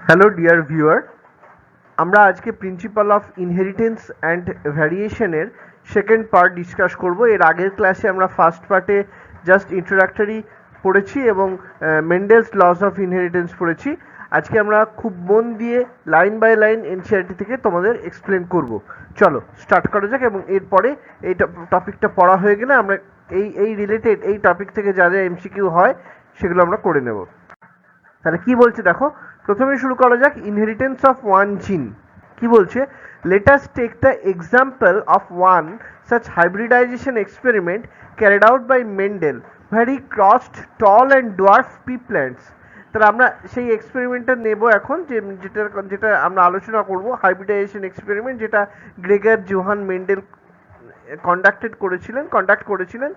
Hello dear viewer, আমরা আজকে principle of inheritance and ভ্যারিয়েশনের সেকেন্ড পার্ট ডিসকাস করব। এর আগের ক্লাসে আমরা ফার্স্ট পার্টে জাস্ট ইন্ট্রোডাক্টরি পড়েছি এবং মেন্ডেলস লস অফ ইনহেরিটেন্স পড়েছি। আজকে আমরা খুব মন দিয়ে লাইন বাই লাইন এনসিইআরটি থেকে তোমাদের এক্সপ্লেন করব। চলো স্টার্ট করা যাক, এবং এরপরে এই টপিকটা পড়া হয়ে গেলে আমরা এই রিলেটেড এই টপিক থেকে যা যা এমসিকিউ হয় সেগুলো আমরা করে নেব। তাহলে কি বলছে দেখো, প্রথমে শুরু করা যাক ইনহেরিটেন্স অফ ওয়ান জিন। কি বলছে, let us take the example of one such hybridization experiment carried out by Mendel where he crossed tall and dwarf pea plants. তাহলে আমরা সেই এক্সপেরিমেন্টটা নেব এখন, যেটা যেটা আমরা আলোচনা করব, হাইব্রিডাইজেশন এক্সপেরিমেন্ট, যেটা গ্রেগার জোহান মেন্ডেল কন্ডাক্ট করেছিলেন,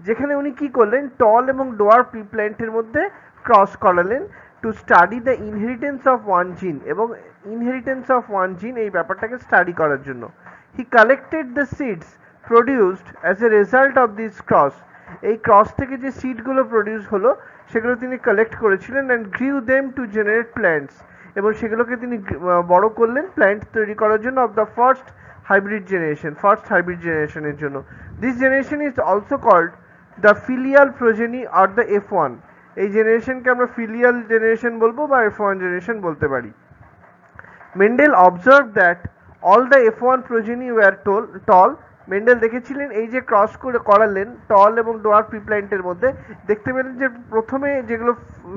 যেখানে উনি কি করলেন, টল এবং ডোয়ার পি প্ল্যান্টের মধ্যে ক্রস করালেন to study the inheritance of one জিন, এবং ইনহেরিটেন্স অফ ওয়ান জিন এই ব্যাপারটাকে স্টাডি করার জন্য he collected the seeds produced as a result of this cross. এই ক্রস থেকে যে সিডগুলো প্রডিউস হলো সেগুলো তিনি কালেক্ট করেছিলেন, and grew them to generate plants, এবং সেগুলোকে তিনি বড় করলেন প্ল্যান্ট তৈরি করার জন্য অফ দ্য ফার্স্ট হাইব্রিড জেনারেশনের জন্য। This generation is also called the filial progeny or the F1। এই জেনারেশনকে আমরা ফিলিয়াল জেনারেশন বলবো বা F1 জেনারেশন বলতে পারি। Mendel observed that all the F1 progeny were tall. Mendel দেখেছিলেন এই যে ক্রস করে করালেন টল এবং ডোয়ার পি প্ল্যান্টের মধ্যে, দেখতে পেলেন যে প্রথমে যেগুলো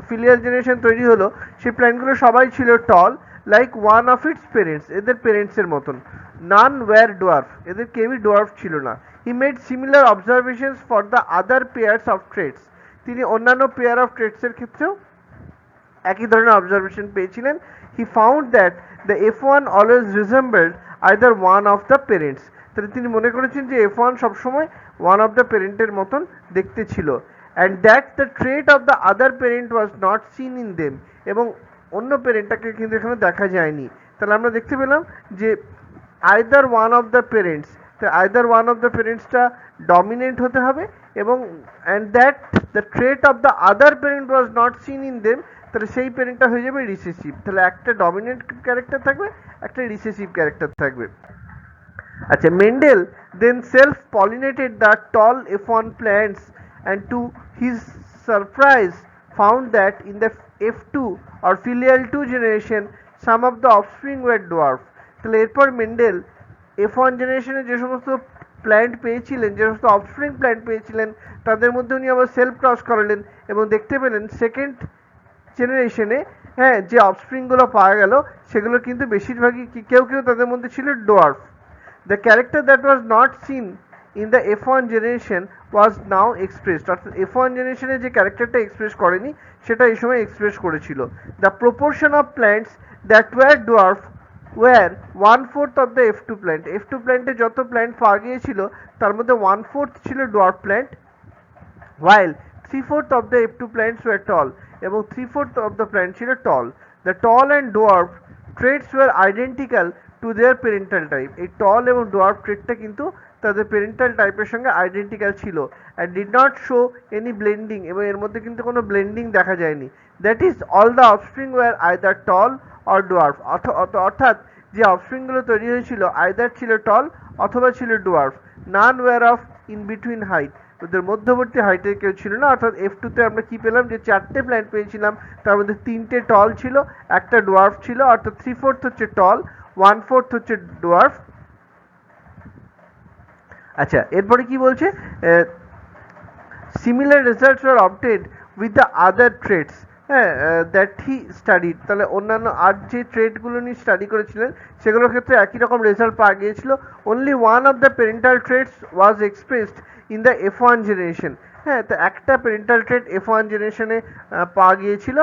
ফিলিয়াল জেনারেশন তৈরি হলো সেই প্ল্যান্টগুলো সবাই ছিল tall, like one of its parents, এদের পেরেন্টসের মতন। নান ওয়ার ডোয়ার্ফ, এদের কেউই ডোয়ার্ফ ছিল না। He made similar observations for the other pairs of traits. তিনি অন্যান্য পেয়ার অফ ট্রেডসের ক্ষেত্রেও একই ধরনের অবজারভেশন পেয়েছিলেন। He found that the F1 always resembled either one of the parents. তাহলে তিনি মনে করেছেন যে F1 সবসময় ওয়ান অফ দ্য পেরেন্টের মতন দেখতে ছিল, and that the trait of the other parent was not seen in them, এবং অন্য পেরেন্টটাকে কিন্তু এখানে দেখা যায়নি। তাহলে আমরা দেখতে পেলাম যে either one of the parents, either one of the পেরেন্টসটা ডমিনেন্ট হতে হবে, এবং and that the trait of the other parent was not seen in them, তাহলে সেই পেরেন্টটা হয়ে যাবে রিসেসিভ। তাহলে একটা ডমিনেন্ট ক্যারেক্টার থাকবে, একটা রিসেসিভ ক্যারেক্টার থাকবে। আচ্ছা, Mendel then self pollinated the tall F1 plants and to his surprise found that in the F2 or filial 2 generation some of the offspring were dwarf. তাহলে এরপর Mendel F1 জেনারেশনে যে সমস্ত plant পেয়েছিলেন, যে সমস্ত অফস্প্রিং প্ল্যান্ট পেয়েছিলেন, তাদের মধ্যে উনি আবার সেলফ ক্রস করালেন এবং দেখতে পেলেন সেকেন্ড জেনারেশনে যে অফস্প্রিংগুলো পাওয়া গেল সেগুলো কিন্তু বেশিরভাগই কেউ কেউ তাদের মধ্যে ছিল dwarf. The character that was not seen in the F1 generation was now expressed, অর্থাৎ F1 জেনারেশনে যে ক্যারেক্টারটা এক্সপ্রেস করেনি সেটা এই সময় এক্সপ্রেস করেছিল। The proportion of plants that were dwarf were 1/4 of the F2 plant. F2 প্ল্যান্টে যত প্ল্যান্ট পাওয়া গিয়েছিল তার মধ্যে 1/4 ছিল dwarf plant, while 3/4 of the F2 plants were tall, এবং 3/4 of the plants ছিল tall. The tall and dwarf traits were identical to their parental type. এই tall এবং dwarf ট্রেটটা কিন্তু তাদের পেরেন্টাল টাইপের সঙ্গে আইডেন্টিক্যাল ছিল, and did not show any blending, এবং এর মধ্যে কিন্তু কোনো ব্লেন্ডিং দেখা যায়নি। That is, all the offspring were either tall or dwarf, অর্থাৎ যে অফস্প্রিংগুলো তৈরি হয়েছিল আইদার ছিল টল অথবা ছিল dwarf. None were of in between height, ওদের মধ্যবর্তী হাইটের কেউ ছিল না। অর্থাৎ F2 তে আমরা কি পেলাম, যে 4টে প্ল্যান্ট পেয়েছিলাম তার মধ্যে 3টে টল ছিল, একটা ডোয়ার্ফ ছিল, অর্থাৎ 3/4 হচ্ছে টল, 1/4 হচ্ছে ডোয়ার্ফ। আচ্ছা, এরপরে কি বলছে, similar results were obtained with the other traits that he studied. তাহলে অন্যান্য আর যে ট্রেডগুলো নিয়ে স্টাডি করেছিলেন সেগুলোর ক্ষেত্রে একই রকম রেজাল্ট পাওয়া গিয়েছিল। Only one of the parental traits was expressed in the F1 generation. তো একটা পেরেন্টাল ট্রেড F1 জেনারেশনে পাওয়া গিয়েছিল,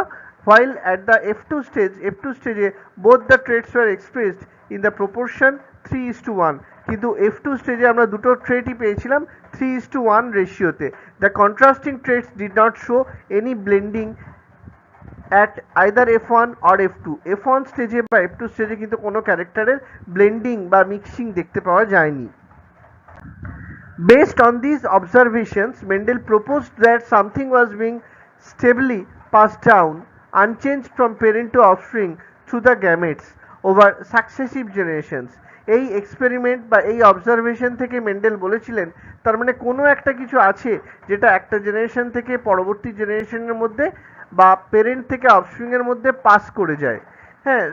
while at the F2 স্টেজে both the traits were expressed in the proportion 3:1, কিন্তু F2 স্টেজে আমরা দুটো ট্রেটই পেয়েছিলাম 3:1 রেশিওতে। The contrasting traits did not show any blending at either F1 or F2. F1 স্টেজে বা F2 স্টেজে কিন্তু কোনো ক্যারেক্টারের ব্লেন্ডিং বা মিক্সিং দেখতে পাওয়া যায়নি। Based on these observations, Mendel proposed that something was being stably passed down, unchanged from parent to offspring, through the gametes over successive generations. এই এক্সপেরিমেন্ট বা এই অবজারভেশন থেকে মেন্ডেল বলেছিলেন তার মানে কোনো একটা কিছু আছে যেটা একটা জেনারেশন থেকে পরবর্তী জেনারেশনের মধ্যে বা পেরেন্ট থেকে অফস্প্রিং এর মধ্যে পাস করে যায়। হ্যাঁ,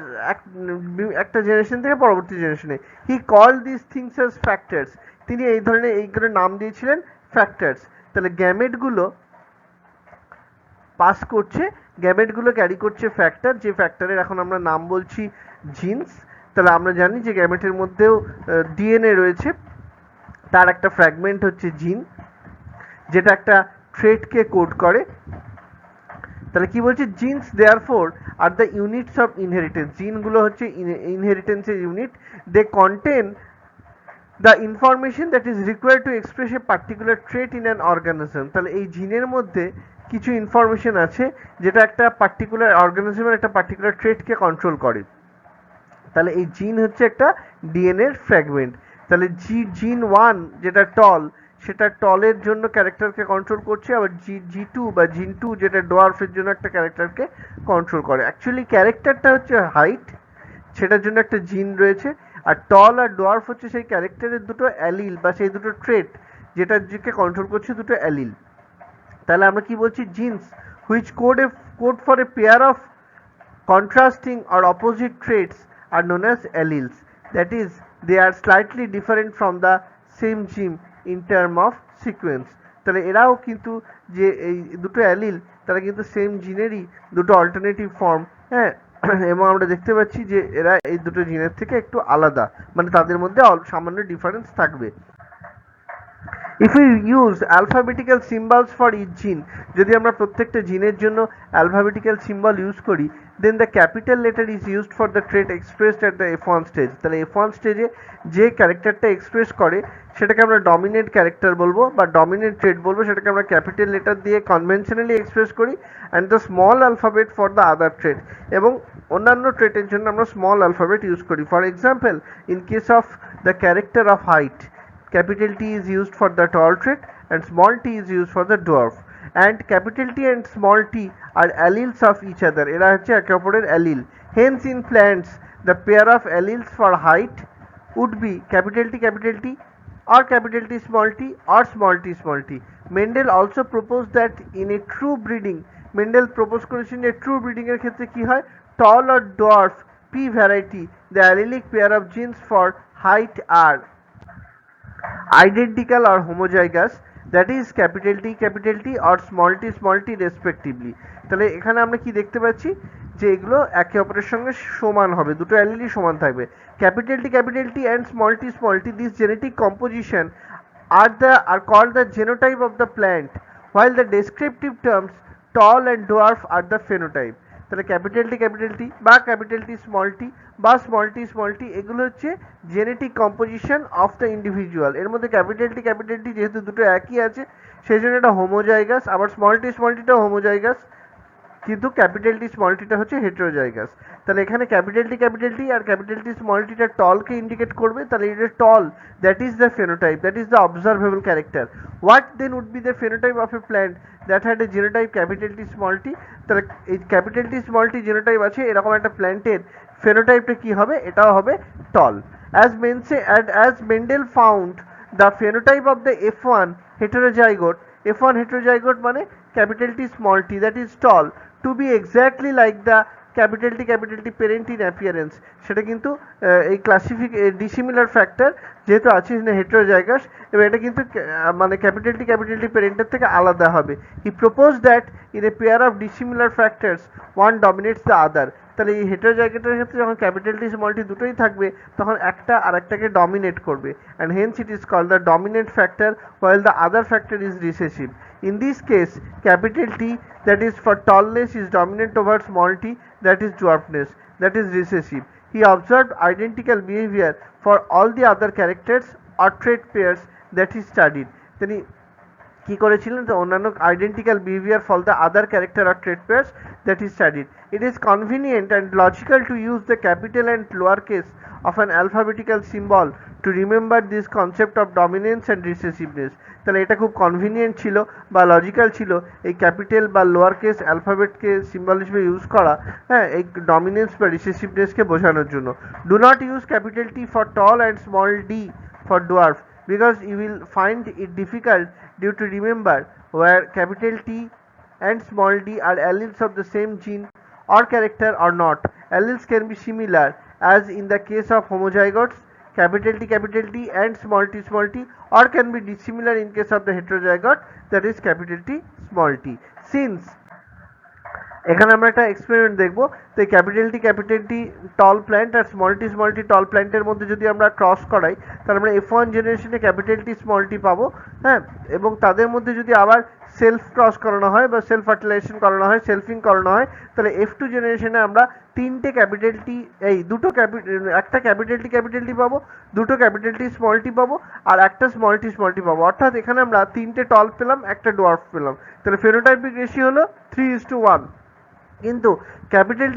একটা জেনারেশন থেকে পরবর্তী জেনারেশনে। হি call this things as factors. তিনি এই ধরনের এইগুলোর নাম দিয়েছিলেন ফ্যাক্টরস। তাহলে গ্যামেটগুলো পাস করছে, গ্যামেটগুলো ক্যারি করছে ফ্যাক্টর, যে ফ্যাক্টরের এখন আমরা নাম বলছি জিনস। তাহলে আমরা জানি যে গ্যামেটের মধ্যেও ডিএনএ রয়েছে, তার একটা ফ্র্যাগমেন্ট হচ্ছে জিন, যেটা একটা ট্রেটকে কোড করে। তাহলে কি বলছে, genes therefore are the units of inheritance. জিনগুলো হচ্ছে ইনহেরিটেন্সের unit. They contain the information that is required to express a particular trait in an organism. তাহলে এই জিনের মধ্যে কিছু ইনফরমেশন আছে যেটা একটা পার্টিকুলার অর্গানিজমের একটা পার্টিকুলার ট্রেটকে কন্ট্রোল করে। তাহলে এই জিন হচ্ছে একটা ডিএনএর ফ্র্যাগমেন্ট। তাহলে জিন 1 যেটা টল, সেটা টলের জন্য ক্যারেক্টারকে কন্ট্রোল করছে, আবার জি2 বা জিন 2 যেটা ডোয়ার্ফের জন্য একটা ক্যারেক্টারকে কন্ট্রোল করে। অ্যাকচুয়ালি ক্যারেক্টারটা হচ্ছে হাইট, সেটার জন্য একটা জিন রয়েছে, আর টল আর ডোয়ার্ফ হচ্ছে সেই ক্যারেক্টারের দুটো অ্যালিল বা সেই দুটো ট্রেট যেটার দিকে কন্ট্রোল করছে দুটো অ্যালিল। তাহলে আমরা কি বলছি, genes which code for a pair of contrasting or opposite traits are known as alleles. That is, they are slightly different from the same gene in term of sequence. তাহলে এরাও কিন্তু যে এই দুটো অ্যালিল তারা কিন্তু সেম জিনেরই দুটো alternative form. হ্যাঁ, এবং আমরা দেখতে পাচ্ছি যে এরা এই দুটো জিনের থেকে একটু আলাদা, মানে তাদের মধ্যে সামান্য ডিফারেন্স থাকবে। If we use alphabetical symbols for each gene, যদি আমরা প্রত্যেকটা জিনের জন্য alphabetical symbol ইউজ করি, then the capital letter is used for the trait expressed at the F1 stage. তাহলে F1 স্টেজে যে ক্যারেক্টারটা এক্সপ্রেস করে সেটাকে আমরা ডমিনেন্ট ক্যারেক্টার বলবো বা ডমিনেন্ট ট্রেট বলবো, সেটাকে আমরা ক্যাপিটাল লেটার দিয়ে কনভেনশনালি এক্সপ্রেস করি, and the small alphabet for the other trait. এবং অন্যান্য ট্রেটের জন্য আমরা স্মল অ্যালফাবেট ইউজ করি। For example, in case of the character of height, capital T is used for the tall trait and small t is used for the dwarf, and capital T and small t are alleles of each other. এরা হচ্ছে একে অপরের allele. Hence in plants the pair of alleles for height would be capital T or capital T small t or small t small t. Mendel also proposed that in a true breeding, Mendel propose করেছেন যে true breeding এর ক্ষেত্রে কি হয়, tall or dwarf p variety, the allelic pair of genes for height are identical or homozygous, that is capital T or small t respectively. তাহলে এখানে আমরা কি দেখতে পাচ্ছি যে এগুলো একে অপরের সঙ্গে সমান হবে, দুটো অ্যালিলই সমান থাকবে। capital T and small t, this genetic composition are called the genotype of the plant, while the descriptive terms tall and dwarf are the phenotype. তাহলে ক্যাপিটাল টি বা ক্যাপিটাল টি বা স্মল টি এগুলো হচ্ছে genetic composition of the individual. এর মধ্যে capital টি যেহেতু দুটো একই আছে সেই জন্য এটা হোমোজাইগাস, আবার স্মল টিটাও হোমোজাইগাস, কিন্তু ক্যাপিটাল টি স্মল টিটা হচ্ছে হেটেরোজাইগাস। তাহলে এখানে ক্যাপিটাল টি আর ক্যাপিটাল টি স্মল টিটা টলকে ইন্ডিকেট করবে, তাহলে এটা tall, that is the phenotype, that is the observable character. What then would be the phenotype of a plant that had a genotype capital T small t? তাহলে এই capital T small t genotype আছে এরকম একটা প্ল্যান্টের ফেনোটাইপটা কি হবে, এটাও হবে টল। As Mendel found the phenotype of the F1 heterozygote মানে capital T small t, that is tall, to be exactly like the capital T parent in appearance, সেটা কিন্তু এই ডিসিমিলার ফ্যাক্টর যেহেতু আছে হেটেরোজাইগাস, এবং এটা কিন্তু মানে ক্যাপিটাল টি প্যারেন্টের থেকে আলাদা হবে। He propose that in a pair of dissimilar factors one dominates the other. তাহলে এই হেটেরোজাইগোটের ক্ষেত্রে যখন ক্যাপিটাল টি স্মল টি দুটোই থাকবে তখন একটা আরেকটাকে ডমিনেট করবে, and hence it is called the dominant factor while the other factor is recessive. In this case, capital T, that is for tallness, is dominant over small t, that is dwarfness, that is recessive. He observed identical behavior for all the other characters or trait pairs that he studied. তিনি কি করেছিলেন, তো অন্যান্য identical behaviour for the other character আর trait pairs that is studied. It is convenient and logical to use the capital and lower case of an alphabetical symbol to remember this concept of dominance and recessiveness। তাহলে এটা খুব convenient ছিল বা logical ছিল এই capital বা lower case অ্যালফাবেটকে symbol হিসেবে use করা, হ্যাঁ, এই ডমিনেন্স বা রিসেসিভনেসকে বোঝানোর জন্য। Do not use capital T for tall and small D for dwarf because you will find it difficult due to remember where capital T and small d are alleles of the same gene or character or not. Alleles can be similar as in the case of homozygotes capital T and small t, or can be dissimilar in case of the heterozygote, that is capital T small t. Since এখানে আমরা একটা experiment দেখব, তো এই capital টি টল plant আর small tea টল প্ল্যান্টের মধ্যে যদি আমরা ক্রস করাই তাহলে আমরা F1 জেনারেশনে ক্যাপিটাল টি স্মল টি পাবো, হ্যাঁ, এবং তাদের মধ্যে যদি আবার সেলফ ক্রস করানো হয় বা সেলফ ফার্টিলাইজেশন করানো হয়, সেলফিং করানো হয়, তাহলে F2 জেনারেশনে আমরা তিনটে ক্যাপিটাল টি, এই দুটো একটা ক্যাপিটাল টি পাবো, দুটো ক্যাপিটাল টি স্মল টি পাবো, আর একটা স্মল টি পাবো। অর্থাৎ এখানে আমরা তিনটে টল পেলাম, একটা ডোয়ার্ফ পেলাম। তাহলে ফেনোটাইপিক রেশিও হলো 3:1। কিন্তু ক্যাপিটাল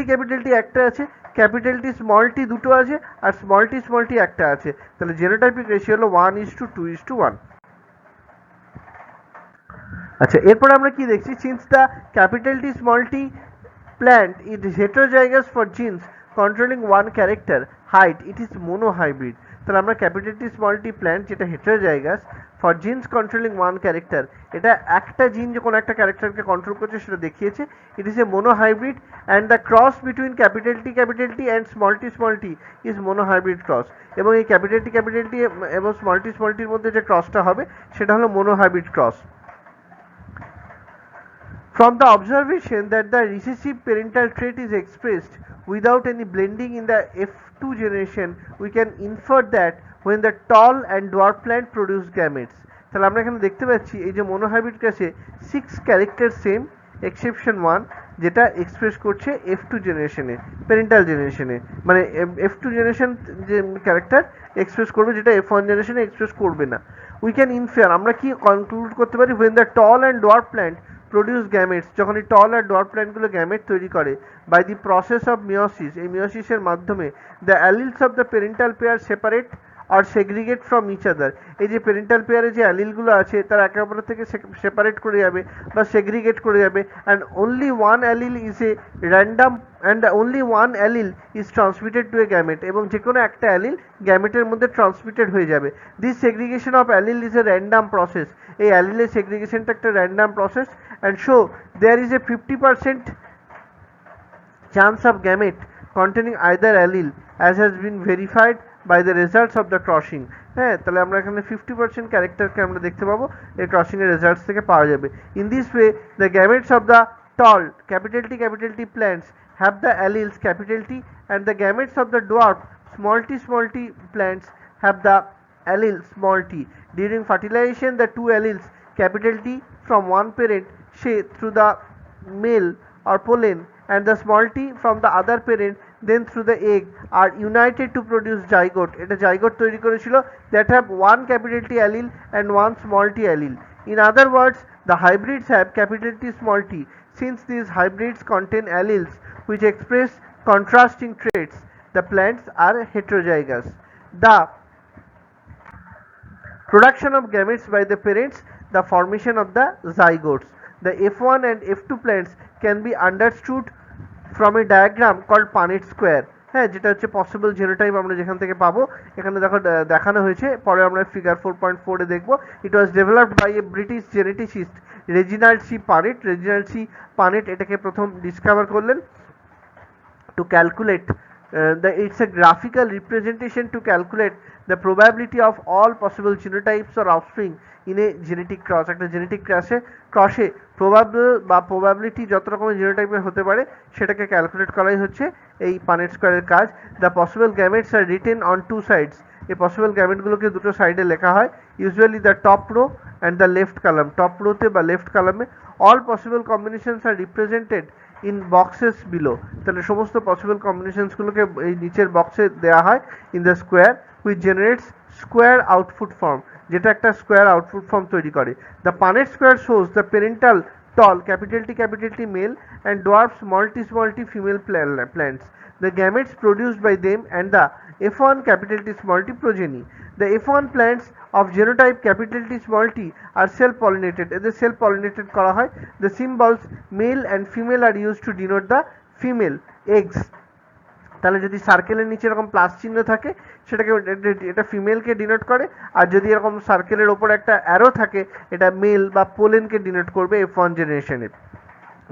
টি একটা আছে, ক্যাপিটাল টি স্মল টি দুটো আছে, আর স্মল টি একটা আছে। তাহলে জেনোটাইপিক রেশিও হলো 1:2:1। আচ্ছা, এরপর আমরা কি দেখছি, since the capital T small T plant it is heterozygous for genes controlling one character height, it is monohybrid। তাহলে আমরা capital T small T plant যেটা heterozygous for genes controlling one character, এটা একটা জিন যে কোনো একটা ক্যারেক্টারকে কন্ট্রোল করছে সেটা দেখিয়েছে। It is a monohybrid and the cross between capital T and small t is monohybrid cross. এবং এই ক্যাপিটাল টি এবং স্মল টির মধ্যে যে ক্রসটা হবে সেটা হলো মোনোহাইব্রিড cross. From the observation that the recessive parental trait is expressed without any blending in the F2 generation, we can infer that when the tall and dwarf plant produce gametes। তাহলে আমরা এখানে দেখতে পাচ্ছি এই যে মোনোহাইব্রিড ক্যাসে 6 ক্যারেক্টার সেম এক্সেপশন 1 যেটা express করছে F2 জেনারেশনে, প্যারেন্টাল জেনারেশনে, মানে F2 জেনারেশন যে ক্যারেক্টার এক্সপ্রেস করবে যেটা F1 জেনারেশনে এক্সপ্রেস করবে না। উই ক্যান ইনফার, আমরা কি কনক্লুড করতে পারি, when the tall and dwarf plant produce gametes, যখন এই টল আর ডোয়ার্ফ প্ল্যান্টগুলো গ্যামেট তৈরি করে by the process of meiosis, এই মিওসিসের মাধ্যমে the alleles of the parental pair separate আর সেগ্রিগেট ফ্রম ইচ আদার। এই যে প্যারেন্টাল পেয়ারে যে অ্যালিলগুলো আছে তারা একে অপরের থেকে সেপারেট করে যাবে বা সেগ্রিগেট করে যাবে, and only one allele is a random and only one allele is transmitted two A gamete, এবং যে কোনো একটা অ্যালিল গ্যামেটের মধ্যে ট্রান্সমিটেড হয়ে যাবে। This segregation of allele is a random process, এই অ্যালিলের সেগ্রিগেশনটা একটা random process, and show there is a 50% chance of gamete containing either allele as has been verified by the results of the crossing। হ্যাঁ, তাহলে আমরা এখানে 50% ক্যারেক্টারকে আমরা দেখতে পাবো এই ক্রসিং এর রেজাল্টস থেকে পাওয়া যাবে। In this way the gametes of the tall capital T plants have the alleles capital T, and the gametes of the dwarf small t plants have the allele small t। During fertilization the two alleles capital T from one parent say through the male or pollen and the small t from the other parent then through the egg are united to produce zygote। এটা zygote তৈরি করেছিল that have one capital T allele and one small t allele। In other words the hybrids have capital T small t। Since these hybrids contain alleles which express contrasting traits, the plants are heterozygous। The production of gametes by the parents, the formation of the zygotes। The F1 and F2 plants can be understood from a diagram called Punnett square। হ্যাঁ, যেটা হচ্ছে possible genotype আমরা যেখান থেকে পাবো এখানে দেখো দেখানো হয়েছে, পরে আমরা ফিগার 4.4 এ দেখবো। It was developed by a British geneticist Reginald C Punnett এটাকে প্রথম ডিসকভার করলেন to calculate it's a graphical representation to calculate the probability of all possible genotypes or offspring in a genetic cross। একটা genetic ক্রসে probable বা probability যত রকমের জিনোটাইপের হতে পারে সেটাকে ক্যালকুলেট করাই হচ্ছে এই পানেট স্কোয়ারের কাজ। The possible gametes are written on two sides, এই পসিবল গ্যামেটগুলোকে দুটো সাইডে লেখা হয়, usually the top row and the left column. Top রোতে বা লেফট কলামে all possible combinations are represented in boxes below. তাহলে সমস্ত পসিবল কম্বিনেশনসগুলোকে এই নিচের বক্সে দেওয়া হয় in the square which generates square output form. যেটা একটা স্কোয়ার আউটপুট ফর্ম তৈরি করে। The Punnett square shows the parental tall capital T male and dwarf small t female plants, the gametes produced by them and the F1 capital T small t progeny. The F1 plants of genotype capital T small t are self-pollinated. এদের self-pollinated করা হয়. The symbols male and female are used to denote the female eggs. তাহলে যদি সার্কেলের নিচে এরকম plus চিহ্ন থাকে সেটাকে এটা ফিমেলকে ডিনোট করে, আর যদি এরকম সার্কেলের ওপর একটা অ্যারো থাকে এটা মেল বা পোলেনকে ডিনোট করবে F1 জেনারেশনে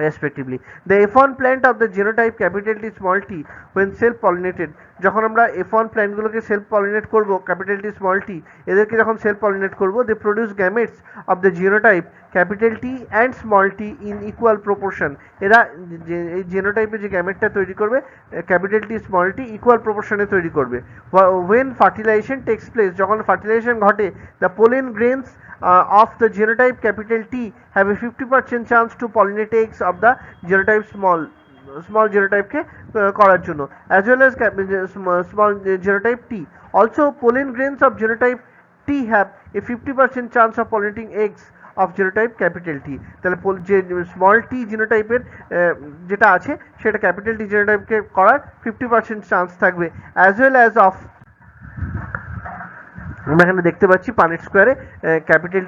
respectively. The F1 plant of the genotype capital T small t when self pollinated, যখন আমরা F1 plant গুলোকে self pollinate করব capital T small t, এদেরকে যখন self pollinate করব they produce gametes of the genotype capital T and small t in equal proportion. এরা এই জেনোটাইপে যে গ্যামেটটা তৈরি করবে capital T small t equal proportion এ তৈরি করবে। When fertilization takes place, যখন ফার্টিলাইজেশন ঘটে the pollen grains of the genotype capital T have a 50% chance to pollinate eggs of the genotype small genotype কে করার জন্য, as well as small genotype T. Also pollen grains of genotype T have a 50% chance of pollinating eggs of genotype capital T. তাহলে যে small tea জিনোটাইপের যেটা আছে সেটা capital T জিনোটাইপকে করার 50% chance থাকবে, as well as of আমরা এখানে দেখতে পাচ্ছি পানেট স্কোয়ারে ক্যাপিটাল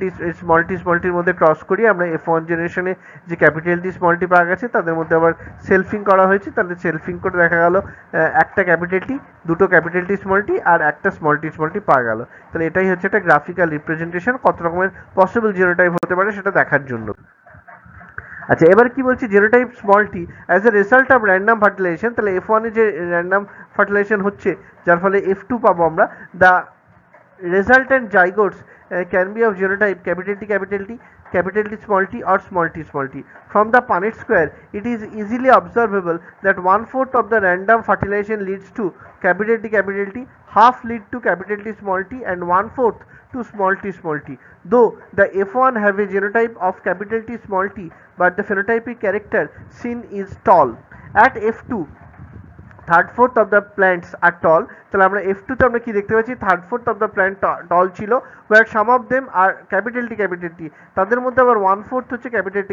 টি স্মল টির মধ্যে ক্রস করিয়ে আমরা F1 জেনারেশনে যে ক্যাপিটাল টি স্মল টি পাওয়া গেছে তাদের মধ্যে আবার সেলফিং করা হয়েছে, তাহলে সেলফিং করে দেখা গেল একটা ক্যাপিটাল টি, দুটো ক্যাপিটাল টি স্মল টি আর একটা স্মল টি পাওয়া গেল। তাহলে এটাই হচ্ছে একটা গ্রাফিক্যাল রিপ্রেজেন্টেশন কত রকমের পসিবল জিনোটাইপ হতে পারে সেটা দেখার জন্য। আচ্ছা, এবার কি বলছি, genotype small T as a result of random fertilisation, তাহলে F1 এ যে র্যান্ডাম ফার্টিলাইজেশন হচ্ছে যার ফলে F2 পাবো আমরা, the resultant zygotes can be of genotype capital T small t or small t. From the Punnett square, it is easily observable that 1/4 of the random fertilization leads to capital T, half lead to capital T small t, and 1/4 to small t. Though the F1 have a genotype of capital T small t, but the phenotypic character seen is tall. At F2, third fourth of the plants are tall, তাহলে আমরা F2 তে আমরা কি দেখতে পাচ্ছি, third fourth of the plant tall ছিল, were some of them are capital T, তাদের মধ্যে আবার 1/4 হচ্ছে capital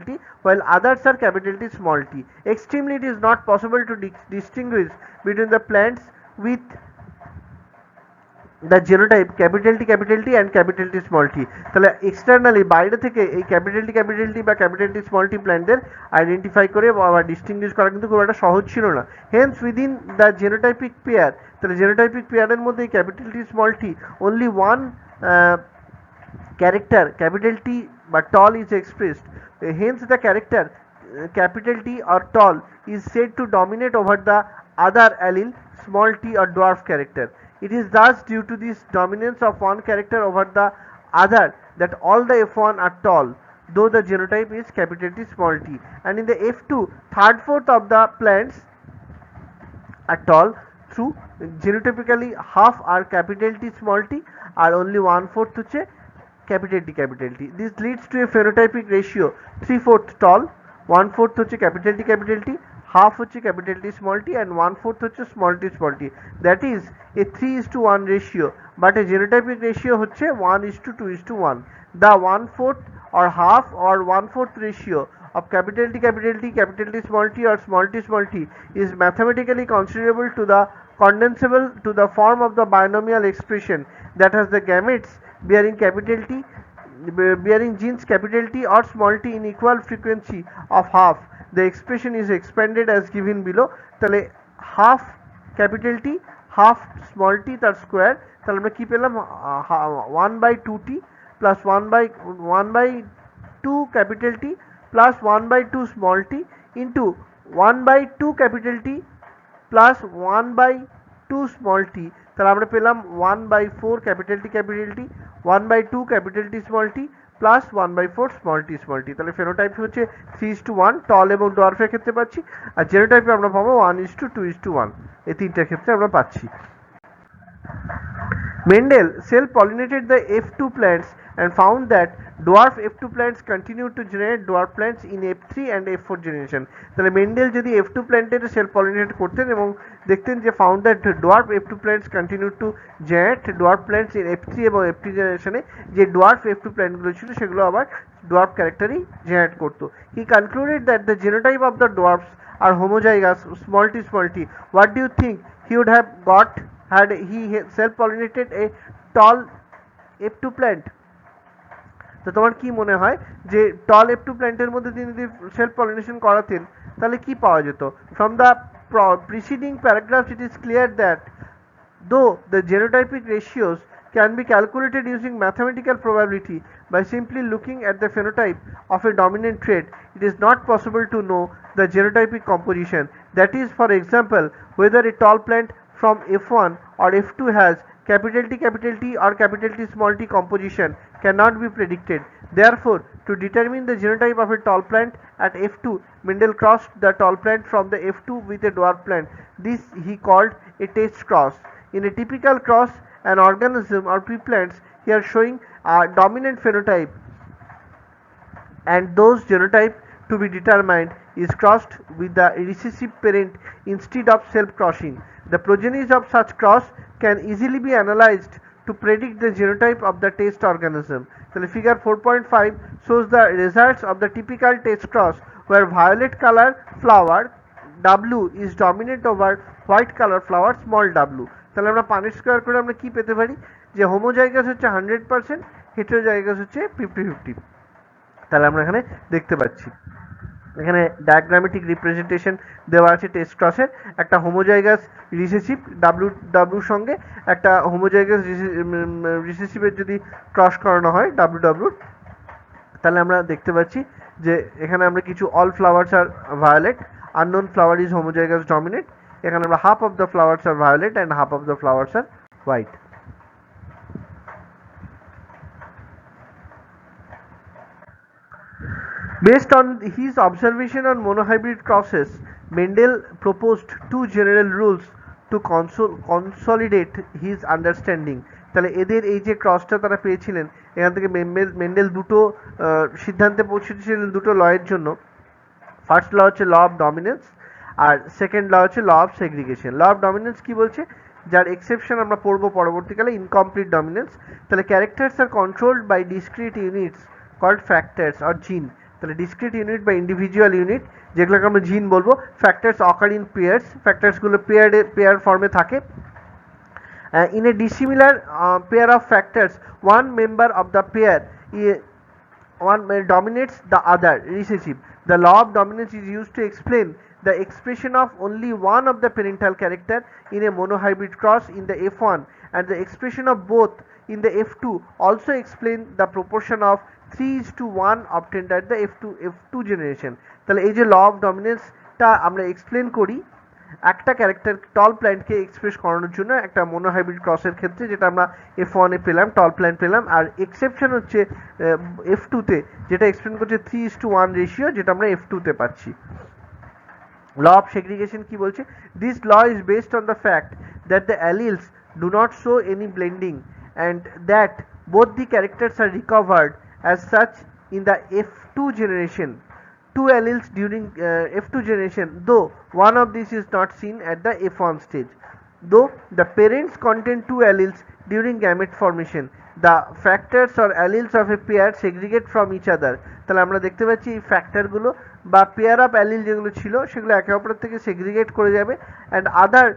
T, while others are capital T small t. Extremely it is not possible to distinguish between the plants with the genotype capital T and capital T small t. তাহলে externally বাইরে থেকে এই capital T বা capital T small টি প্ল্যান্টদের identify করে বা distinguished করা কিন্তু খুব একটা সহজ ছিল না। Hence within the genotypic pair, তাহলে জেনোটাইপিক পেয়ারের মধ্যে capital T small t only one character capital T বা tall is expressed, hence the character capital T or tall is said to dominate over the other allele small t or dwarf character. It is thus due to this dominance of one character over the other that all the F1 are tall, though the genotype is capital T small t. And in the F2, third fourth of the plants are tall through genotypically half are capital T small t R only 1/4 হচ্ছে capital T. This leads to a phenotypic ratio 3/4 tall, 1/4 হচ্ছে capital T, half হচ্ছে capital T small t and 1/4 হচ্ছে small t. That is a 3:1 ratio, but a genotypic ratio হচ্ছে 1:2:1. The 1/4 or half or 1/4 ratio of capital T small t or small t is mathematically considerable to the condensable to the form of the binomial expression that has the gametes bearing genes capital T or small t in equal frequency of half. The expression is expanded as given below. তাহলে half capital T half small t তার square, তাহলে আমরা কি পেলাম 1/2t plus 1/2 capital T plus 1/2 small t into 1/2 capital T plus 1/2 small t, তাহলে আমরা পেলাম 1/4 capital T 1/2 capital T small t plus 1/4 small t. তাহলে ফেনোটাইপ হচ্ছে 3:1 টল এবং ডোয়ার্ফের ক্ষেত্রে পাচ্ছি, আর জেনোটাইপে আমরা পাবো 1:2:1, এই তিনটার ক্ষেত্রে আমরা পাচ্ছি। Mendel self-pollinated the F2 plants and found that dwarf F2 plants continued to generate dwarf plants in F3 and F4 generation. তাহলে মেন্ডেল যদি F2 প্ল্যান্টের সেলফ পলিনেট করতেন এবং দেখতেন যে found that dwarf F2 plants continued to generate dwarf plants in F3 এবং F3 জেনারেশনে যে ডোয়ার্ফ F2 প্ল্যান্টগুলো ছিল সেগুলো আবার ডোয়ার্ফ ক্যারেক্টারই জেনারেট করতো। He concluded that the genotype of the dwarfs are homozygous small t. What do you think he would have got had he self-pollinated a tall F2 plant? তো তোমার কি মনে হয় যে টল F2 প্ল্যান্টের মধ্যে তিনি যদি সেলফ পলিনেশন করাতেন তাহলে কি পাওয়া যেত? From the preceding paragraphs it is clear that though the genotypic ratios can be calculated using mathematical probability by simply looking at the phenotype of a dominant trait, it is not possible to know the genotypic composition. That is, for example, whether a tall plant from F1 or F2 has capital T or capital T small t composition cannot be predicted. Therefore, to determine the genotype of a tall plant at F2, Mendel crossed the tall plant from the F2 with a dwarf plant. This he called a test cross. In a typical cross, an organism or pre-plants here showing a dominant phenotype and those genotype to be determined is crossed with the recessive parent instead of self-crossing. The progenies of such cross can easily be analyzed to predict the genotype of the test organism. So figure 4.5 shows the results of the typical test cross where violet color flower W is dominant over white color flower small w. তাহলে আমরা পানির square করে আমরা কি পেতে পারি যে homozygous হচ্ছে 100%, হেটেরোজাইগাস হচ্ছে 50-50। তাহলে আমরা এখানে দেখতে পাচ্ছি এখানে ডায়াগ্রামেটিক রিপ্রেজেন্টেশন দেওয়া আছে টেস্ট ক্রসের। একটা হোমোজাইগাস রিসেসিভ ডাব্লিউর সঙ্গে একটা হোমোজাইগাস রিসেসিভের যদি ক্রস করানো হয় ডাব্লিউ তাহলে আমরা দেখতে পাচ্ছি যে এখানে আমরা কিছু all flowers are violet, unknown flower is homozygous dominate. এখানে আমরা half of the flowers are violet and half of the flowers are white. Based on his observation on monohybrid crosses, Mendel proposed two general rules to consolidate his understanding. তাহলে এদের এই যে ক্রসটা তারা পেয়েছিলেন এখান থেকে মেন্ডেল দুটো সিদ্ধান্তে পৌঁছেছিলেন দুটো লয়ের জন্য। ফার্স্ট ল হচ্ছে ল অফ ডমিনেন্স আর সেকেন্ড ল হচ্ছে law of segregation. Law of dominance কি বলছে, যার এক্সেপশন আমরা পড়বো পরবর্তীকালে, ইনকমপ্লিট ডমিনেন্স। তাহলে characters are controlled by discrete units called factors or gene. তাহলে ডিসক্রিট ইউনিট বা ইন্ডিভিজুয়াল ইউনিট যেগুলোকে আমরা জিন বলবো। ফ্যাক্টরস অকার ইন পেয়ার্স, ফ্যাক্টরসগুলো পেয়ার ফর্মে থাকে। In a dissimilar pair of factors, one member of the pair dominates the other, recessive. The law of dominance is used to explain the expression of only one of the parental character in a monohybrid cross in the F1 and the expression of both in the F2 also explain the proportion of 3:1 obtained at the F2 generation. তাহলে এই যে law of ডমিনেন্সটা আমরা explain করি একটা character টল প্ল্যান্টকে express করানোর জন্য একটা মোনোহাইব্রিড ক্রসের ক্ষেত্রে, যেটা আমরা F1 এ পেলাম টল প্ল্যান্ট পেলাম, আর এক্সেপশন হচ্ছে F2 তে যেটা এক্সপ্লেন করছে 3:1 রেশিও যেটা আমরা F2 তে পাচ্ছি। ল অফ সেগ্রিগেশন কি বলছে, this law is based on the fact that the alleles do not show any blending and that both the characters are recovered as such in the F2 generation. Two alleles during F2 generation, though one of these is not seen at the F1 stage. Though the parents contain two alleles during gamete formation, the factors or alleles of a pair segregate from each other. তাহলে আমরা দেখতে পাচ্ছি এই ফ্যাক্টরগুলো বা pair of allele যেগুলো ছিল সেগুলো একে অপরের থেকে সেগ্রিগেট করে যাবে and other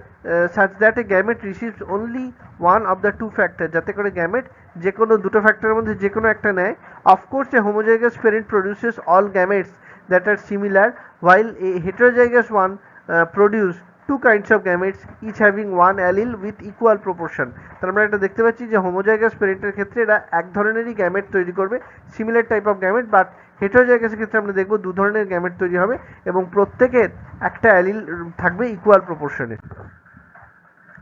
such that a gamete receives only one of the two factor, যাতে করে গ্যামেট যে কোনো দুটো ফ্যাক্টরের মধ্যে যে কোনো একটা নেয়। Of course A homozygous parent produces all gametes that are similar, while a heterozygous one produce two kinds of gametes each having one allele with equal proportion. তাহলে আমরা এটা দেখতে পাচ্ছি যে হোমোজাইগাস প্যারেন্টের ক্ষেত্রে এরা এক ধরনেরই গ্যামেট তৈরি করবে, similar type of gamete, but হেটেরোজাইগাসের ক্ষেত্রে আমরা দেখব দু ধরনের গ্যামেট তৈরি হবে এবং প্রত্যেকের একটা অ্যালিল থাকবে ইকুয়াল প্রপোর্শনে।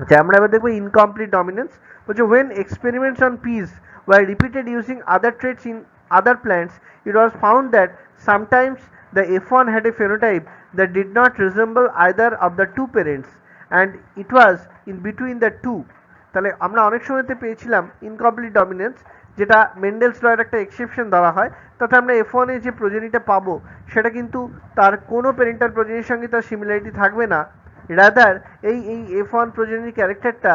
আচ্ছা, আমরা এবার দেখব ইনকমপ্লিট ডমিনেন্স। বলছে when experiments on peas were repeated using other traits in other plants, it was found that sometimes the F1 had a phenotype that did not resemble either of the two parents and it was in between the two তাহলে আমরা অনেক সময়তে পেয়েছিলাম incomplete dominance, যেটা মেন্ডেলস লয়ের একটা exception ধরা হয়, তাতে আমরা F1 এ যে প্রোজেনিটা পাবো সেটা কিন্তু তার কোনো প্যারেন্টাল প্রোজেনির সঙ্গে তার সিমিলারিটি থাকবে না, রাদার এই F1 প্রোজেনির ক্যারেক্টারটা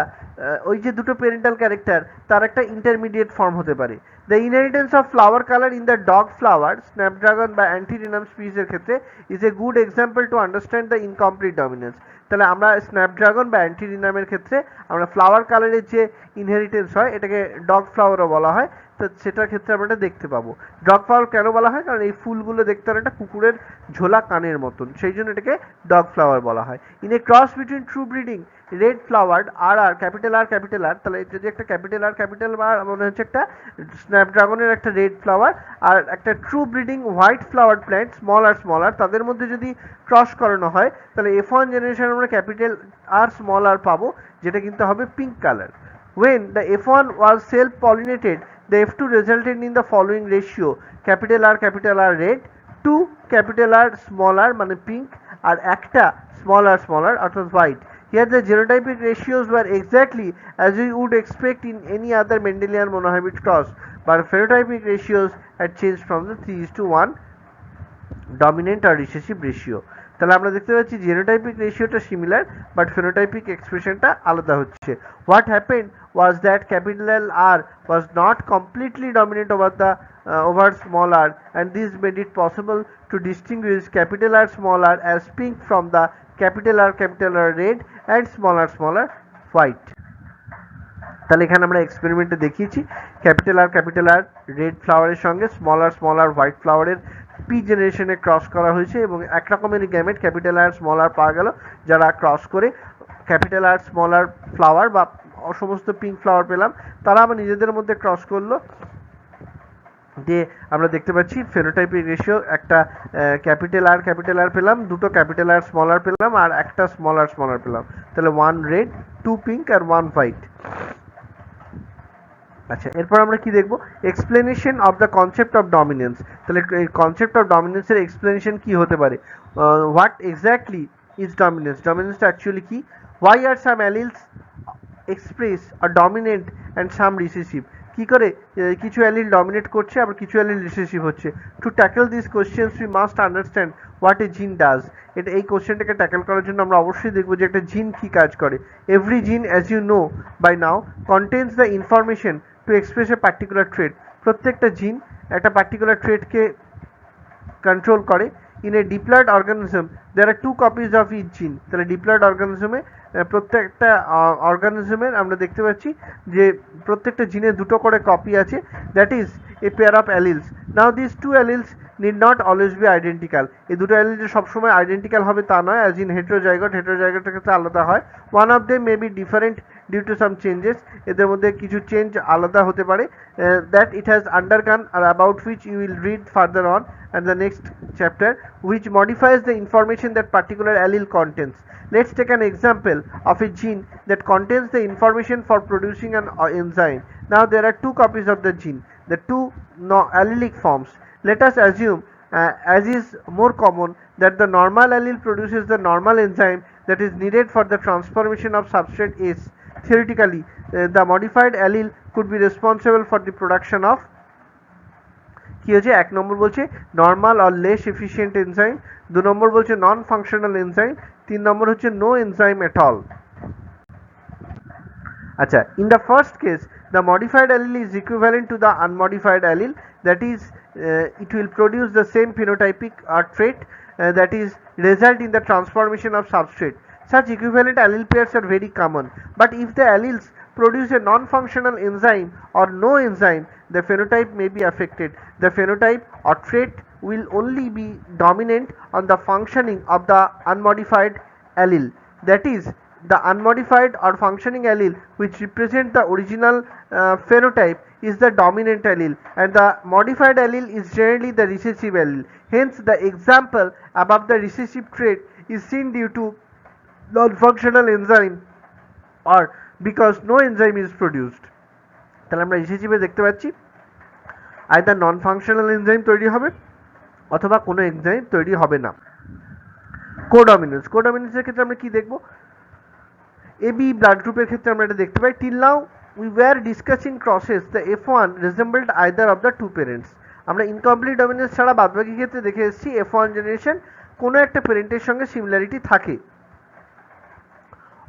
ওই যে দুটো প্যারেন্টাল ক্যারেক্টার তার একটা ইন্টারমিডিয়েট ফর্ম হতে পারে। The inheritance of flower colour in the dog flower, Snapdragon বা অ্যান্টিরিনাম স্পিসের ক্ষেত্রে is a good example to understand the incomplete dominance. তাহলে আমরা স্ন্যাপড্রাগন বা অ্যান্টিরিনামের ক্ষেত্রে আমরা ফ্লাওয়ার কালারের যে ইনহেরিটেন্স হয় এটাকে ডগ ফ্লাওয়ারও বলা হয়, তো সেটার ক্ষেত্রে আমরা এটা দেখতে পাবো। ডগ ফ্লাওয়ার কেন বলা হয়? কারণ এই ফুলগুলো দেখতে অনেকটা কুকুরের ঝোলা কানের মতন, সেই জন্য এটাকে ডগ ফ্লাওয়ার বলা হয়। In a cross between true breeding red flowered আর ক্যাপিটাল আর, তাহলে যদি একটা ক্যাপিটাল আর মনে হচ্ছে একটা স্ন্যাপড্রাগনের একটা রেড ফ্লাওয়ার আর একটা true breeding white flower plant small r তাদের মধ্যে যদি ক্রস করানো হয় তাহলে F1 জেনারেশন আমরা ক্যাপিটাল আর স্মল আর পাবো, যেটা কিন্তু হবে pink colour. When the F1 was self-pollinated, the F2 resulted in the following ratio: capital R red, 2 capital R small r মানে pink আর একটা small r অর্থাৎ white. Here the genotypic ratios were exactly as we would expect in any other Mendelian monohybrid cross, but phenotypic ratios had changed from the 3:1 dominant or recessive ratio. তাহলে আমরা দেখতে পাচ্ছি genotypic রেশিওটা similar but phenotypic এক্সপ্রেশনটা আলাদা হচ্ছে। What happened was that capital R was not completely dominant over small r, and this made it possible to distinguish capital R small r as pink from the capital R red and small r white. তাহলে এখানে আমরা এক্সপেরিমেন্টে দেখিয়েছি capital আর red ফ্লাওয়ারের সঙ্গে small আর white ফ্লাওয়ারের P জেনারেশনে cross করা হয়েছে এবং এক রকমের গ্যামেট ক্যাপিটাল আর স্মল আর পাওয়া গেল, যারা ক্রস করে ক্যাপিটাল আর স্মল আর ফ্লাওয়ার বা সমস্ত পিঙ্ক ফ্লাওয়ার পেলাম, তারা আবার নিজেদের মধ্যে ক্রস করলো দিয়ে আমরা দেখতে পাচ্ছি ফেনোটাইপিক রেশিও একটা ক্যাপিটাল আর পেলাম, দুটো ক্যাপিটাল আর স্মল আর পেলাম আর একটা স্মল আর পেলাম, তাহলে 1 রেড 2 পিঙ্ক আর 1 হোয়াইট। আচ্ছা, এরপর আমরা কি দেখব? Explanation of the concept of dominance. তাহলে এই কনসেপ্ট অফ ডমিনেন্সের এক্সপ্লেনেশন কি হতে পারে? What exactly is dominance? ডমিনেন্সটা অ্যাকচুয়ালি কি? Why are some alleles express are dominant and some recessive? কি করে কিছু অ্যালিল ডমিনেট করছে আবার কিছু অ্যালিল রিসেসিভ হচ্ছে? To tackle this questions we must understand what a gene does. এই কোশ্চেনটাকে ট্যাকল করার জন্য আমরা অবশ্যই দেখব যে একটা জিন কি কাজ করে। Every gene, as you know by now, contains the information to express a particular trait. প্রত্যেকটা জিন একটা পার্টিকুলার ট্রেটকে কন্ট্রোল করে। In a diploid organism there are 2 copies of each gene. তাহলে ডিপ্লয়েড অর্গানিজমে প্রত্যেকটা অর্গানিজমের আমরা দেখতে পাচ্ছি যে প্রত্যেকটা জিনের দুটো করে কপি আছে, that is a pair of alleles. Now this 2 alleles need not always be identical. এই দুটো অ্যালিল যে সবসময় আইডেন্টিক্যাল হবে তা নয়, অ্যাজ ইন হেটেরোজাইগোটের ক্ষেত্রে আলাদা হয়। One of them may be different due to some changes. এদের মধ্যে কিছু চেঞ্জ আলাদা হতে পারে, that it has undergone or about which you will read further on and the next chapter, which modifies the information that particular allele contains. Let's take an example of a gene that contains the information for producing an enzyme. Now there are 2 copies of the gene, the 2 allelic forms. Let us assume, as is more common, that the normal allele produces the normal enzyme that is needed for the transformation of substrate S. Theoretically, the modified allele could be responsible for the production of কি হচ্ছে? 1 number বলছে normal or less efficient enzyme, 2 number বলছে non functional enzyme, 3 number হচ্ছে no enzyme at all. আচ্ছা, in the first case the modified allele is equivalent to the unmodified allele, that is it will produce the same phenotypic trait that is result in the transformation of substrate. Such equivalent allele pairs are very common, but if the alleles produce a non-functional enzyme or no enzyme, the phenotype may be affected. The phenotype or trait will only be dominant on the functioning of the unmodified allele. That is, the unmodified or functioning allele which represent the original phenotype is the dominant allele, and the modified allele is generally the recessive allele. Hence, the example above, the recessive trait is seen due to non-functional enzyme or because no enzyme is produced. তাহলে আমরা রিসেসিভে দেখতে পাচ্ছি either নন functional enzyme তৈরি হবে অথবা কোনো enzyme তৈরি হবে না। কোডমিনেন্সের ক্ষেত্রে আমরা কি দেখব? AB ব্লাড গ্রুপের ক্ষেত্রে আমরা এটা দেখতে পাই till now we were discussing crosses the F1 resembled either of the two parents. আমরা ইনকমপ্লিট ডমিনেন্স ছাড়া বাদবাকি ক্ষেত্রে দেখে এসেছি F1 জেনারেশন কোনো একটা প্যারেন্টের সঙ্গে সিমিলারিটি থাকে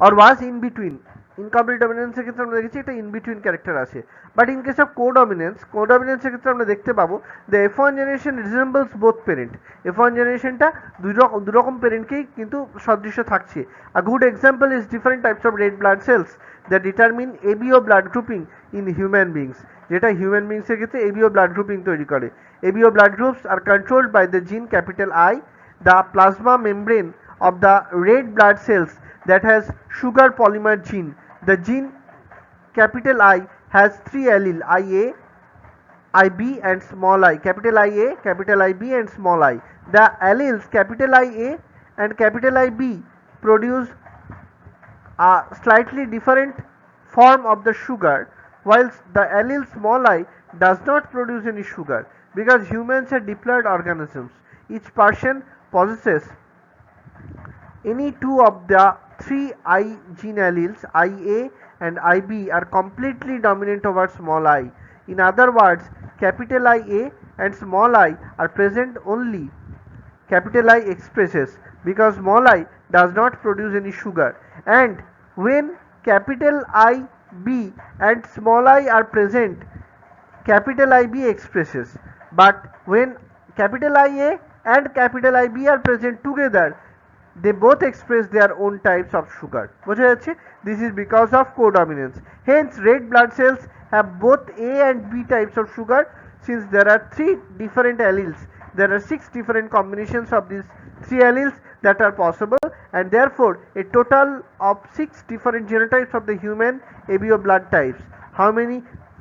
or was in between. Incomplete ডমিনেন্সের ক্ষেত্রে আমরা দেখেছি এটা ইন বিটুইন ক্যারেক্টার আছে, বাট ইন কেস অফ কোডমিনেন্সের ক্ষেত্রে আমরা দেখতে পাবো the F1 generation resembles both parent. F1 জেনারেশনটা দুই রকম প্যারেন্টকেই কিন্তু সদৃশ্য থাকছে। A good example is different types of red blood cells that determine ABO blood grouping in human beings, যেটা হিউম্যান বিংসের ক্ষেত্রে ABO ব্লাড গ্রুপিং তৈরি করে। ABO blood groups are controlled by the জিন capital I, the plasma membrane of the red blood cells that has sugar polymer gene. The gene capital I has three allele IA, IB and small I. Capital IA, capital IB and small I. The alleles capital IA and capital IB produce a slightly different form of the sugar, whilst the allele small I does not produce any sugar, because humans are diploid organisms. Each person possesses any two of the three I gene alleles IA and IB are completely dominant over small I. In other words, capital IA and small I are present only capital I expresses, because small I does not produce any sugar, and when capital IB and small I are present, capital IB expresses, but when capital IA and capital IB are present together, they both express their own types of sugar. বোঝা যাচ্ছে? This is because of codominance. Hence red blood cells have both A and B types of sugar. Since there are 3 different alleles, there are 6 different combinations of these 3 alleles that are possible, and therefore a total of 6 different genotypes of the human ABO blood types. How many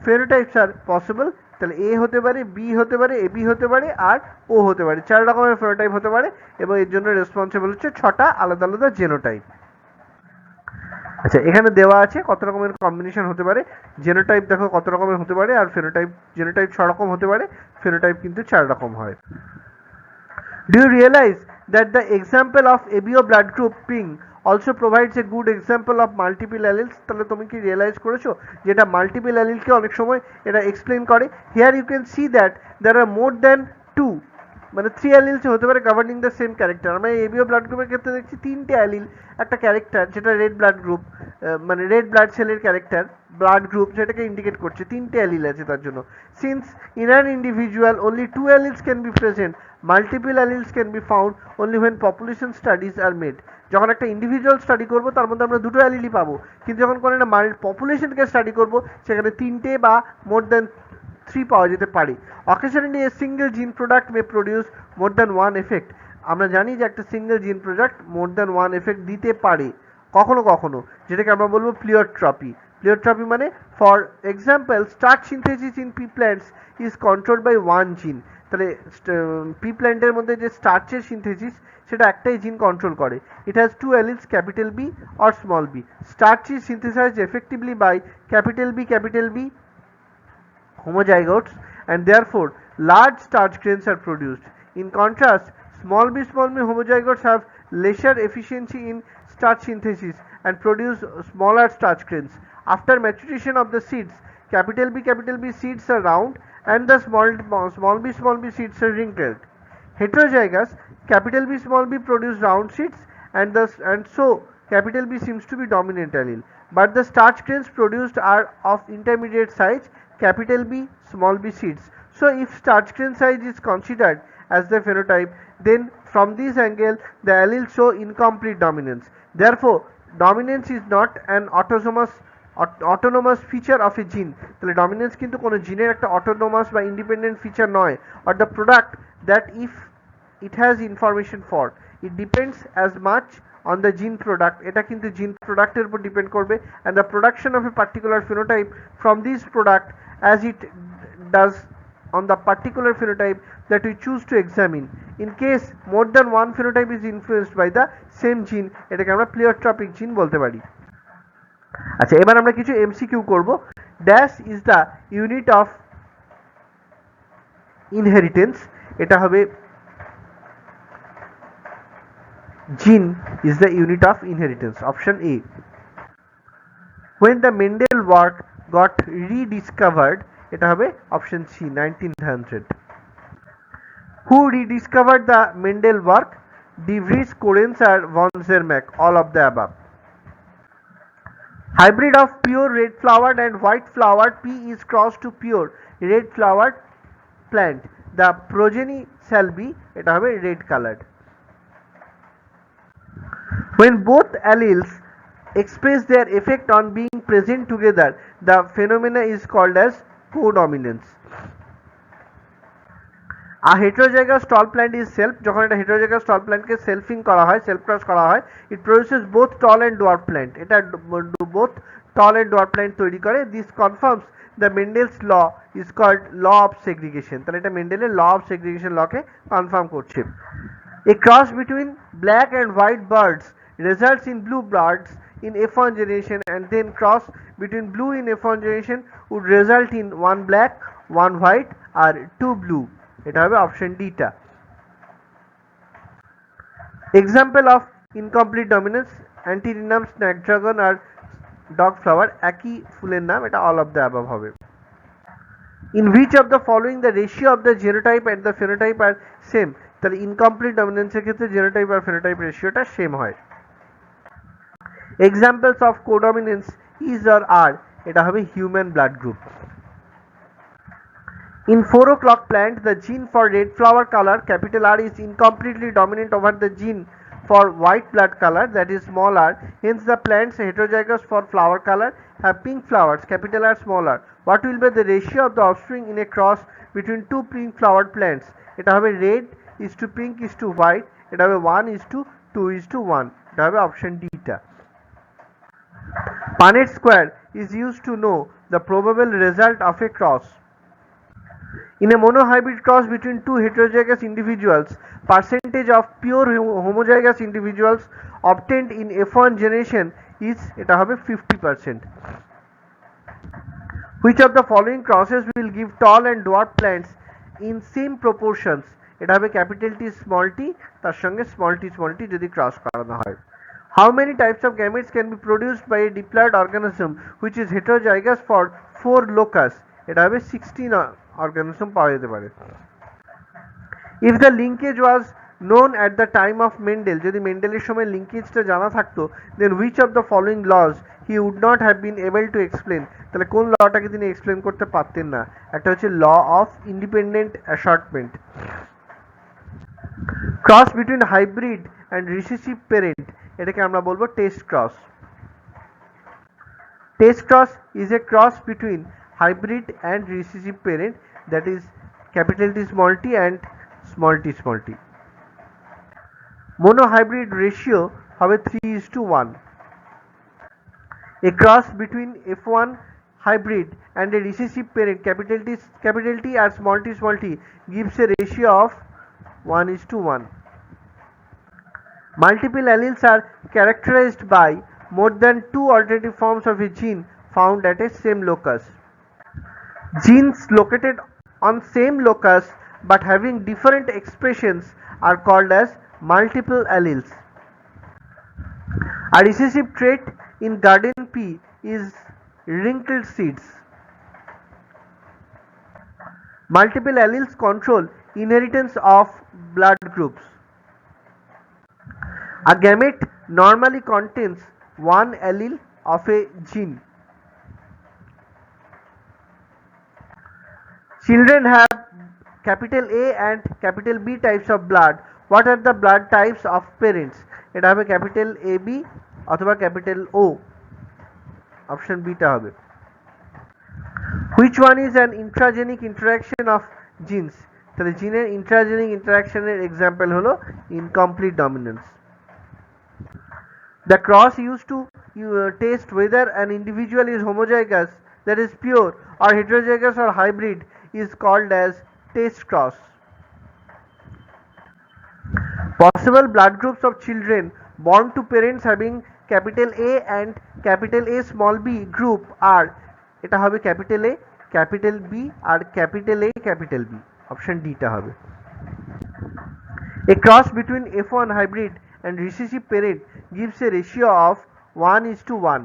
phenotypes are possible? তাহলে A হতে পারে, B হতে পারে, AB হতে পারে আর O হতে পারে। 4 রকমের ফেনোটাইপ হতে পারে এবং এর জন্য রেসপন্সিবল হচ্ছে 6টা আলাদা আলাদা জেনোটাইপ। আচ্ছা, এখানে দেওয়া আছে কত রকমের কম্বিনেশন হতে পারে। জেনোটাইপ দেখো কত রকমের হতে পারে, আর জেনোটাইপ 6 রকম হতে পারে, ফেনোটাইপ কিন্তু 4 রকম হয়। Do you realize that the example of ABO blood grouping also provides a good example of multiple alleles? তাহলে তুমি কি রিয়েলাইজ করেছো যে এটা মাল্টিপল অ্যালিলকে অনেক সময় এটা এক্সপ্লেইন করে। Here you can see that there are more than 2 মানে 3 অ্যালিলস হতে পারে গভর্নিং দ্য সেম ক্যারেক্টার। আমরা ABO ব্লাড গ্রুপের ক্ষেত্রে দেখছি 3টে অ্যালিল একটা ক্যারেক্টার, যেটা রেড ব্লাড গ্রুপ মানে রেড ব্লাড সেলের ক্যারেক্টার ব্লাড গ্রুপ সেটাকে ইন্ডিকেট করছে, 3টে অ্যালিল আছে তার জন্য। Since in an individual only 2 alleles can be present, multiple alleles can be found only when population studies are made. যখন একটা ইন্ডিভিজুয়াল স্টাডি করব তার মধ্যে আমরা দুটো অ্যালিলই পাবো, কিন্তু যখন কোনো একটা পপুলেশনকে স্টাডি করব সেখানে 3টে বা মোর দ্যান 3 পাওয়া যেতে পারে। অকেশনালি এ সিঙ্গেল জিন প্রোডাক্ট মে প্রডিউস মোর দ্যান 1 এফেক্ট। আমরা জানি যে একটা সিঙ্গেল জিন প্রোডাক্ট মোর দ্যান 1 এফেক্ট দিতে পারে কখনো কখনো, যেটাকে আমরা বলবো প্লিওট্রপি। প্লিওট্রপি মানে for example starch synthesis in pea plants is controlled by 1 gene. তাহলে পি প্ল্যান্টের মধ্যে যে স্টার্চের সিনথেসিস সেটা একটাই জিন কন্ট্রোল করে। It has 2 alleles capital B or small B. Starch is synthesised effectively by capital B homozygotes, and therefore large starch grains are produced. In contrast, small b homozygotes have lesser efficiency in starch synthesis and produce smaller starch grains. After maturation of the seeds, capital B seeds are round and the small b seeds are wrinkled. Heterozygous capital B produce round seeds, and so capital B seems to be dominant allele, but the starch grains produced are of intermediate size, capital B small b seeds. So if starch grain size is considered as the phenotype, then from this angle the alleles show incomplete dominance. Therefore dominance is not an autonomous feature of a gene. তাহলে dominance কিন্তু কোনো জিনের একটা autonomous বা independent feature নয়, or the product that if it has information for, it depends as much on the gene product. এটা কিন্তু জিন প্রোডাক্টের উপর ডিপেন্ড করবে, and the production of a particular phenotype from this product as it does on the particular phenotype that we choose to examine. In case more than one phenotype is influenced by the same gene, এটাকে আমরা pleiotropic জিন বলতে পারি। আচ্ছা, এবার আমরা কিছু MCQ করব। Dash is the unit of inheritance. এটা হবে জিন is the unit of inheritance, option A. When the Mendel work got rediscovered, এটা হবে option C 1900. Who rediscovered the Mendel work? De Vries, Correns or von Zermatt? All of the above. Hybrid of pure red flowered and white flowered pea is crossed to pure red flowered plant. The progeny shall be, এটা হবে red colored. When both alleles express their effect on being present together, the phenomena is called as codominance. A heterozygous tall plant is self, যখন একটা heterozygous tall plant কে selfing করা হয়, self cross করা হয়, it produces both tall and dwarf plant. এটা both tall and dwarf plant তৈরি করে. This confirms the Mendel's law is called law of segregation. তাহলে এটা মেন্ডেলের law of segregation law K confirm করছে. A cross between black and white birds results in blue birds in F1 generation, and then cross between blue in F1 generation would result in one black, one white or two blue. এটা হবে option D টা. Example of incomplete dominance, antirrhinum, snapdragon আর dog flower একই ফুলের নাম, এটা all of the above হবে. In which of the following the ratio of the genotype and the phenotype are same? তাহলে ইনকমপ্লিট ডমিনেন্সের ক্ষেত্রে জিনোটাইপ আর ফেনোটাইপ রেশিওটা সেম হয়. Examples of codominance is or are, এটা হবে human blood group. In 4 o'clock plant, the gene for red flower color capital R is incompletely dominant over the gene for white blood color, that is small r. Hence the plants heterozygous for flower color have pink flowers, capital R small r. What will be the ratio of the offspring in a cross between two pink flowered plants? এটা হবে red is to pink is to white, এটা হবে 1 is to 2 is to 1, এটা হবে option D টা. Punnett square is used to know the probable result of a cross. In a monohybrid cross between two heterozygous individuals, percentage of pure homozygous individuals obtained in F1 generation is, এটা হবে 50%. Which of the following crosses will give tall and dwarf plants in same proportions? এটা হবে capital T small t তার সঙ্গে small t যদি cross করানো হয়. How many types of gametes can be produced by a diploid organism which is heterozygous for 4 locus? এটা হবে 16 organism পাওয়া যেতে পারে. If the linkage was known at the time of Mendel, যদি মেন্ডেলের সময় লিঙ্কেজটা জানা থাকতো, then which of the following laws he would not have been able to explain? তাহলে কোন লটাকে তিনি এক্সপ্লেন করতে পারতেন না? একটা হচ্ছে law of independent assortment. Cross between hybrid and recessive parent, এটাকে আমরা বলবো test cross. Test cross is a cross between hybrid and recessive parent, that is capital T small t and small t. Monohybrid ratio হবে 3:1. A cross between F1 hybrid and a recessive parent capital T and small t gives a ratio of 1:1. Multiple alleles are characterized by more than 2 alternative forms of a gene found at a same locus. Genes located on same locus but having different expressions are called as multiple alleles. A recessive trait in garden pea is wrinkled seeds. Multiple alleles control inheritance of blood groups. A gamete normally contains one allele of a gene. Children have capital A and capital B types of blood. What are the blood types of parents? এটা হবে capital AB অথবা capital O. Option B টা হবে. Which one is an intragenic interaction of genes? তাহলে জিনের intragenic interaction এর example হলো incomplete dominance. The cross used to test whether an individual is homozygous, that is pure, or heterozygous or hybrid is called as test cross. Possible blood groups of children born to parents having capital A and capital A small b group are, এটা হবে capital A, capital B আর capital A capital B. Option D টা হবে. A cross between F1 hybrid and recessive parent gives a ratio of 1:1.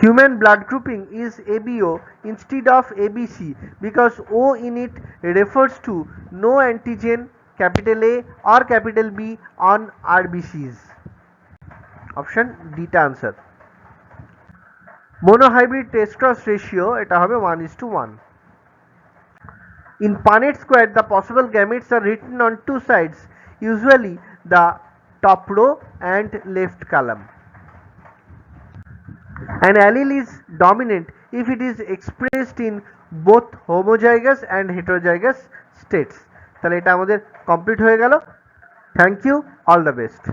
Human blood grouping is ABO instead of ABC because O in it refers to no antigen capital A or capital B on RBCs. Option D টা answer. Monohybrid test cross ratio এটা হবে 1:1. In Punnett square, the possible gametes are written on two sides, usually the top row and left column. An allele is dominant if it is expressed in both homozygous and heterozygous states. তাহলে এটা আমাদের complete হয়ে গেল। Thank you, all the best.